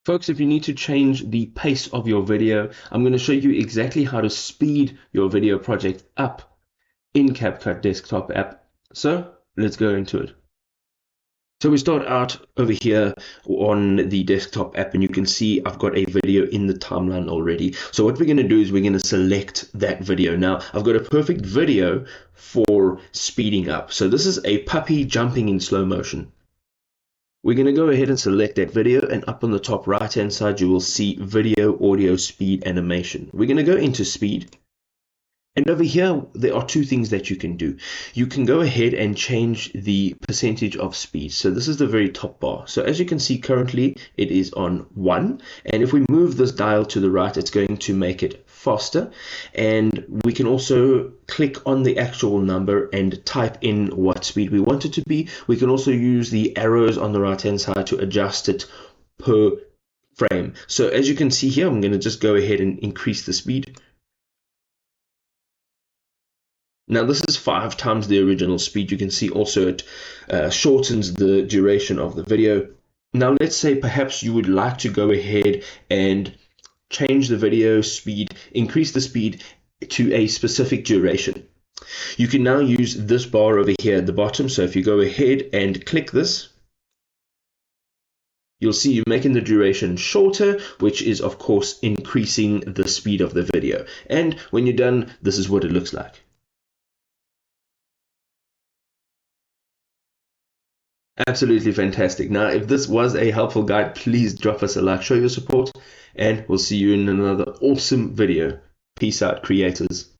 Folks, if you need to change the pace of your video, I'm going to show you exactly how to speed your video project up in CapCut desktop app. So let's go into it. So we start out over here on the desktop app, and you can see I've got a video in the timeline already. So what we're going to do is we're going to select that video. Now I've got a perfect video for speeding up. So this is a puppy jumping in slow motion. We're going to go ahead and select that video, and up on the top right hand side you will see video, audio, speed, animation. We're going to go into speed, and over here there are two things that you can do. You can go ahead and change the percentage of speed. So this is the very top bar. So as you can see, currently it is on 1, and if we move this dial to the right, it's going to make it faster. And we can also click on the actual number and type in what speed we want it to be. We can also use the arrows on the right hand side to adjust it per frame. So as you can see here, I'm going to just go ahead and increase the speed. Now this is 5 times the original speed. You can see also it shortens the duration of the video. Now let's say perhaps you would like to go ahead and change the video speed, increase the speed to a specific duration. You can now use this bar over here at the bottom. So if you go ahead and click this, you'll see you're making the duration shorter, which is of course increasing the speed of the video. And when you're done, this is what it looks like. Absolutely fantastic. Now, if this was a helpful guide, please drop us a like, show your support, and we'll see you in another awesome video. Peace out, creators.